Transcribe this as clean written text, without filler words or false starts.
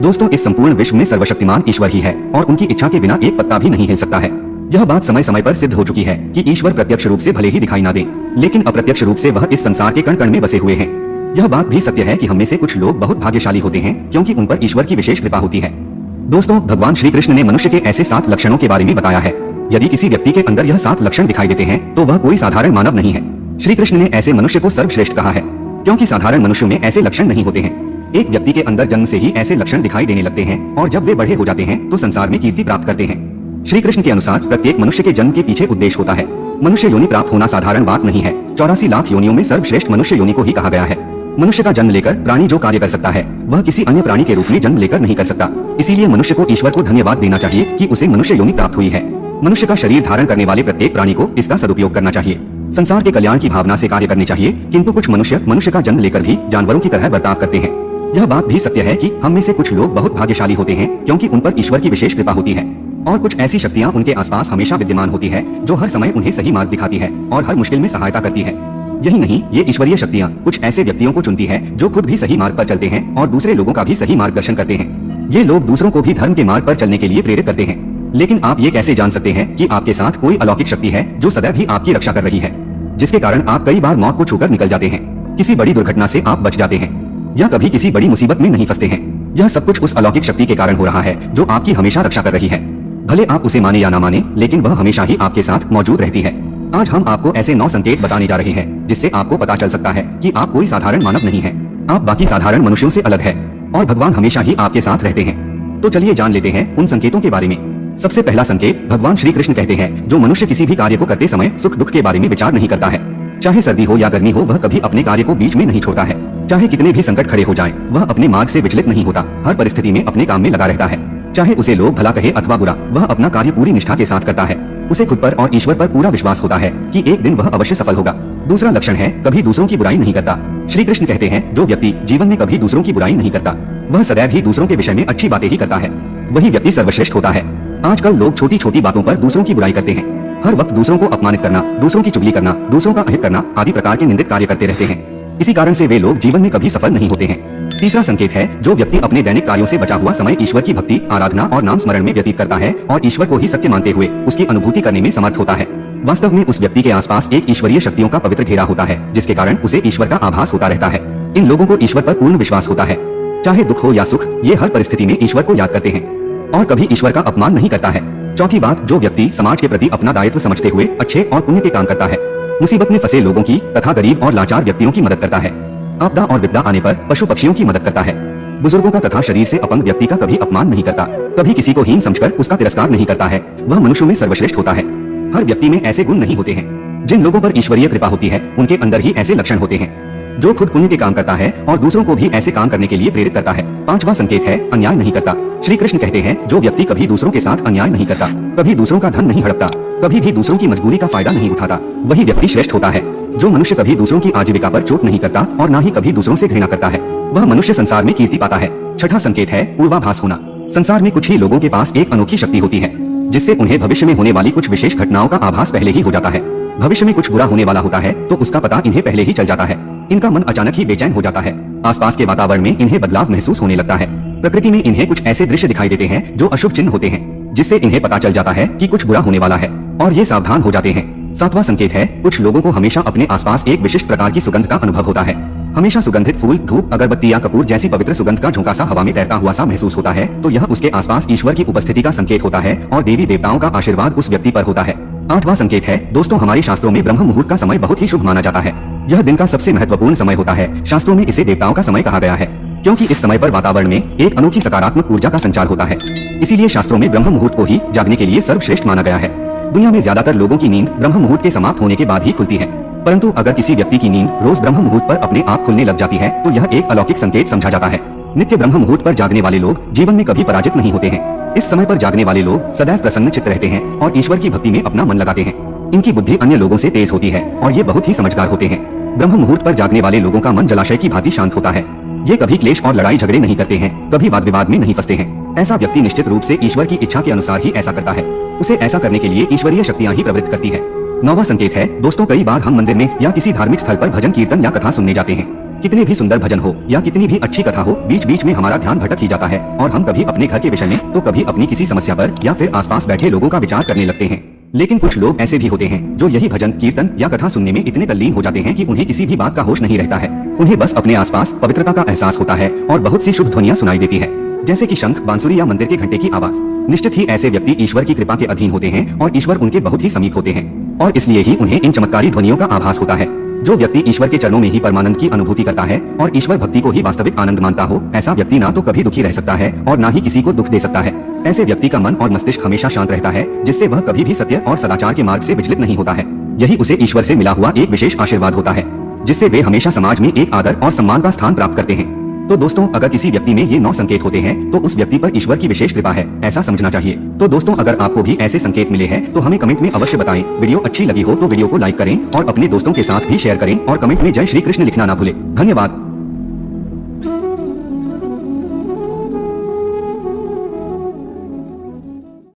दोस्तों, इस संपूर्ण विश्व में सर्वशक्तिमान ईश्वर ही है और उनकी इच्छा के बिना एक पत्ता भी नहीं हिल सकता है। यह बात समय समय पर सिद्ध हो चुकी है कि ईश्वर प्रत्यक्ष रूप से भले ही दिखाई ना दे, लेकिन अप्रत्यक्ष रूप से वह इस संसार के कण कण में बसे हुए हैं। यह बात भी सत्य है कि हम में से कुछ लोग बहुत भाग्यशाली होते हैं क्योंकि उन पर ईश्वर की विशेष कृपा होती है। दोस्तों, भगवान श्री कृष्ण ने मनुष्य के ऐसे 7 लक्षणों के बारे में बताया है। यदि किसी व्यक्ति के अंदर यह 7 लक्षण दिखाई देते हैं तो वह कोई साधारण मानव नहीं है। श्री कृष्ण ने ऐसे मनुष्य को सर्वश्रेष्ठ कहा है क्योंकि साधारण मनुष्यों में ऐसे लक्षण नहीं होते हैं। एक व्यक्ति के अंदर जन्म से ही ऐसे लक्षण दिखाई देने लगते हैं और जब वे बड़े हो जाते हैं तो संसार में कीर्ति प्राप्त करते हैं। श्री कृष्ण के अनुसार प्रत्येक मनुष्य के जन्म के पीछे उद्देश्य होता है। मनुष्य योनि प्राप्त होना साधारण बात नहीं है। 84 लाख योनियों में सर्वश्रेष्ठ मनुष्य योनि को ही कहा गया है। मनुष्य का जन्म लेकर प्राणी जो कार्य कर सकता है वह किसी अन्य प्राणी के रूप में जन्म लेकर नहीं कर सकता। इसीलिए मनुष्य को ईश्वर को धन्यवाद देना चाहिए कि उसे मनुष्य योनि प्राप्त हुई है। मनुष्य का शरीर धारण करने वाले प्रत्येक प्राणी को इसका सदुपयोग करना चाहिए। संसार के कल्याण की भावना से कार्य करने चाहिए, किंतु कुछ मनुष्य का जन्म लेकर भी जानवरों की तरह बर्ताव करते हैं। यह बात भी सत्य है कि हम में से कुछ लोग बहुत भाग्यशाली होते हैं क्योंकि उन पर ईश्वर की विशेष कृपा होती है और कुछ ऐसी शक्तियां उनके आसपास हमेशा विद्यमान होती है जो हर समय उन्हें सही मार्ग दिखाती है और हर मुश्किल में सहायता करती है। यही नहीं, ये ईश्वरीय शक्तियां कुछ ऐसे व्यक्तियों को चुनती है जो खुद भी सही मार्ग पर चलते हैं और दूसरे लोगों का भी सही मार्गदर्शन करते हैं। ये लोग दूसरों को भी धर्म के मार्ग पर चलने के लिए प्रेरित करते हैं। लेकिन आप ये कैसे जान सकते हैं कि आपके साथ कोई अलौकिक शक्ति है जो सदैव ही आपकी रक्षा कर रही है, जिसके कारण आप कई बार मौत को छूकर निकल जाते हैं, किसी बड़ी दुर्घटना से आप बच जाते हैं या कभी किसी बड़ी मुसीबत में नहीं फंसते हैं? यह सब कुछ उस अलौकिक शक्ति के कारण हो रहा है जो आपकी हमेशा रक्षा कर रही है। भले आप उसे माने या ना माने, लेकिन वह हमेशा ही आपके साथ मौजूद रहती है। आज हम आपको ऐसे 9 संकेत बताने जा रहे हैं जिससे आपको पता चल सकता है कि आप कोई साधारण मानव नहीं है। आप बाकी साधारण मनुष्यों से अलग है और भगवान हमेशा ही आपके साथ रहते हैं। तो चलिए जान लेते हैं उन संकेतों के बारे में। सबसे पहला संकेत, भगवान श्री कृष्ण कहते हैं जो मनुष्य किसी भी कार्य को करते समय सुख दुख के बारे में विचार नहीं करता है। चाहे सर्दी हो या गर्मी हो, वह कभी अपने कार्य को बीच में नहीं छोड़ता है। चाहे कितने भी संकट खड़े हो जाएं, वह अपने मार्ग से विचलित नहीं होता, हर परिस्थिति में अपने काम में लगा रहता है। चाहे उसे लोग भला कहे अथवा बुरा, वह अपना कार्य पूरी निष्ठा के साथ करता है। उसे खुद पर और ईश्वर पर पूरा विश्वास होता है कि एक दिन वह अवश्य सफल होगा। दूसरा लक्षण है, कभी दूसरों की बुराई नहीं करता। श्री कृष्ण कहते हैं जो व्यक्ति जीवन में कभी दूसरों की बुराई नहीं करता, वह सदैव ही दूसरों के विषय में अच्छी बातें ही करता है, वही व्यक्ति सर्वश्रेष्ठ होता है। आजकल लोग छोटी छोटी बातों पर दूसरों की बुराई करते हैं। हर वक्त दूसरों को अपमानित करना, दूसरों की चुगली करना, दूसरों का अहित करना आदि प्रकार के निंदित कार्य करते रहते हैं। इसी कारण से वे लोग जीवन में कभी सफल नहीं होते हैं। तीसरा संकेत है, जो व्यक्ति अपने दैनिक कार्यों से बचा हुआ समय ईश्वर की भक्ति, आराधना और नाम स्मरण में व्यतीत करता है और ईश्वर को ही सत्य मानते हुए उसकी अनुभूति करने में समर्थ होता है, वास्तव में उस व्यक्ति के आसपास एक ईश्वरीय शक्तियों का पवित्र घेरा होता है जिसके कारण उसे ईश्वर का आभास होता रहता है। इन लोगों को ईश्वर पर पूर्ण विश्वास होता है। चाहे दुख हो या सुख, ये हर परिस्थिति में ईश्वर को याद करते हैं और कभी ईश्वर का अपमान नहीं करता है। चौथी बात, जो व्यक्ति समाज के प्रति अपना दायित्व समझते हुए अच्छे और पुण्य के काम करता है, मुसीबत में फंसे लोगों की तथा गरीब और लाचार व्यक्तियों की मदद करता है, आपदा और विपदा आने पर पशु पक्षियों की मदद करता है, बुजुर्गों का तथा शरीर से अपंग व्यक्ति का कभी अपमान नहीं करता, कभी किसी को हीन समझकर उसका तिरस्कार नहीं करता है, वह मनुष्यों में सर्वश्रेष्ठ होता है। हर व्यक्ति में ऐसे गुण नहीं होते हैं। जिन लोगों पर ईश्वरीय कृपा होती है उनके अंदर ही ऐसे लक्षण होते हैं। जो खुद पुण्य के काम करता है और दूसरों को भी ऐसे काम करने के लिए प्रेरित करता है। पांचवा संकेत है, अन्याय नहीं करता। श्री कृष्ण कहते हैं जो व्यक्ति कभी दूसरों के साथ अन्याय नहीं करता, कभी दूसरों का धन नहीं हड़पता, कभी भी दूसरों की मजबूरी का फायदा नहीं उठाता, वही व्यक्ति श्रेष्ठ होता है। जो मनुष्य कभी दूसरों की आजीविका पर चोट नहीं करता और न ही कभी दूसरों से घृणा करता है, वह मनुष्य संसार में कीर्ति पाता है। छठा संकेत है, पूर्वाभास होना। संसार में कुछ ही लोगों के पास एक अनोखी शक्ति होती है जिससे उन्हें भविष्य में होने वाली कुछ विशेष घटनाओं का आभास पहले ही हो जाता है। भविष्य में कुछ बुरा होने वाला होता है तो उसका पता इन्हें पहले ही चल जाता है। इनका मन अचानक ही बेचैन हो जाता है। आसपास के वातावरण में इन्हें बदलाव महसूस होने लगता है। प्रकृति में इन्हें कुछ ऐसे दृश्य दिखाई देते हैं जो अशुभ चिन्ह होते हैं, जिससे इन्हें पता चल जाता है कि कुछ बुरा होने वाला है और ये सावधान हो जाते हैं। सातवां संकेत है, कुछ लोगों को हमेशा अपने आसपास एक विशिष्ट प्रकार की सुगंध का अनुभव होता है। हमेशा सुगंधित फूल, धूप, अगरबत्ती या कपूर जैसी पवित्र सुगंध का झोंका सा हवा में तैरता हुआ सा महसूस होता है तो यह उसके आसपास ईश्वर की उपस्थिति का संकेत होता है और देवी देवताओं का आशीर्वाद उस व्यक्ति पर होता है। आठवां संकेत है, दोस्तों हमारे शास्त्रों में ब्रह्म मुहूर्त का समय बहुत ही शुभ माना जाता है। यह दिन का सबसे महत्वपूर्ण समय होता है। शास्त्रों में इसे देवताओं का समय कहा गया है क्योंकि इस समय पर वातावरण में एक अनोखी सकारात्मक ऊर्जा का संचार होता है। इसीलिए शास्त्रों में ब्रह्म मुहूर्त को ही जागने के लिए सर्वश्रेष्ठ माना गया है। दुनिया में ज्यादातर लोगों की नींद ब्रह्म मुहूर्त के समाप्त होने के बाद ही खुलती है, परंतु अगर किसी व्यक्ति की नींद रोज ब्रह्म मुहूर्त पर अपने आप खुलने लग जाती है तो यह एक अलौकिक संकेत समझा जाता है। नित्य ब्रह्म मुहूर्त पर जागने वाले लोग जीवन में कभी पराजित नहीं होते हैं। इस समय पर जागने वाले लोग सदैव प्रसन्न चित्त रहते हैं और ईश्वर की भक्ति में अपना मन लगाते हैं। इनकी बुद्धि अन्य लोगों से तेज होती है और ये बहुत ही समझदार होते हैं। ब्रह्म मुहूर्त पर जागने वाले लोगों का मन जलाशय की भांति शांत होता है। ये कभी क्लेश और लड़ाई झगड़े नहीं करते हैं, कभी वाद विवाद में नहीं फंसते हैं। ऐसा व्यक्ति निश्चित रूप से ईश्वर की इच्छा के अनुसार ही ऐसा करता है। उसे ऐसा करने के लिए ईश्वरीय शक्तियां ही प्रवृत्त करती है। नौवां संकेत है, दोस्तों कई बार हम मंदिर में या किसी धार्मिक स्थल पर भजन कीर्तन या कथा सुनने जाते हैं। कितने भी सुंदर भजन हो या कितनी भी अच्छी कथा हो, बीच बीच में हमारा ध्यान भटक ही जाता है और हम कभी अपने घर के विषय में तो कभी अपनी किसी समस्या पर या फिर आसपास बैठे लोगों का विचार करने लगते हैं। लेकिन कुछ लोग ऐसे भी होते हैं जो यही भजन कीर्तन या कथा सुनने में इतने तल्लीन हो जाते हैं कि उन्हें किसी भी बात का होश नहीं रहता है। उन्हें बस अपने आसपास पवित्रता का एहसास होता है और बहुत सी शुभ ध्वनियां सुनाई देती है, जैसे कि शंख, बांसुरी या मंदिर के घंटे की आवाज। निश्चित ही ऐसे व्यक्ति ईश्वर की कृपा के अधीन होते हैं और ईश्वर उनके बहुत ही समीप होते हैं और इसलिए ही उन्हें इन चमत्कारी ध्वनियों का आभास होता है। जो व्यक्ति ईश्वर के चरणों में ही परमानंद की अनुभूति करता है और ईश्वर भक्ति को ही वास्तविक आनंद मानता हो, ऐसा व्यक्ति ना तो कभी दुखी रह सकता है और ना ही किसी को दुख दे सकता है। ऐसे व्यक्ति का मन और मस्तिष्क हमेशा शांत रहता है, जिससे वह कभी भी सत्य और सदाचार के मार्ग से विचलित नहीं होता है। यही उसे ईश्वर से मिला हुआ एक विशेष आशीर्वाद होता है, जिससे वे हमेशा समाज में एक आदर और सम्मान का स्थान प्राप्त करते हैं। तो दोस्तों, अगर किसी व्यक्ति में ये 9 संकेत होते हैं तो उस व्यक्ति पर ईश्वर की विशेष कृपा है, ऐसा समझना चाहिए। तो दोस्तों, अगर आपको भी ऐसे संकेत मिले हैं तो हमें कमेंट में अवश्य बताएं। वीडियो अच्छी लगी हो तो वीडियो को लाइक करें और अपने दोस्तों के साथ भी शेयर करें और कमेंट में जय श्री कृष्ण लिखना ना भूलें। धन्यवाद।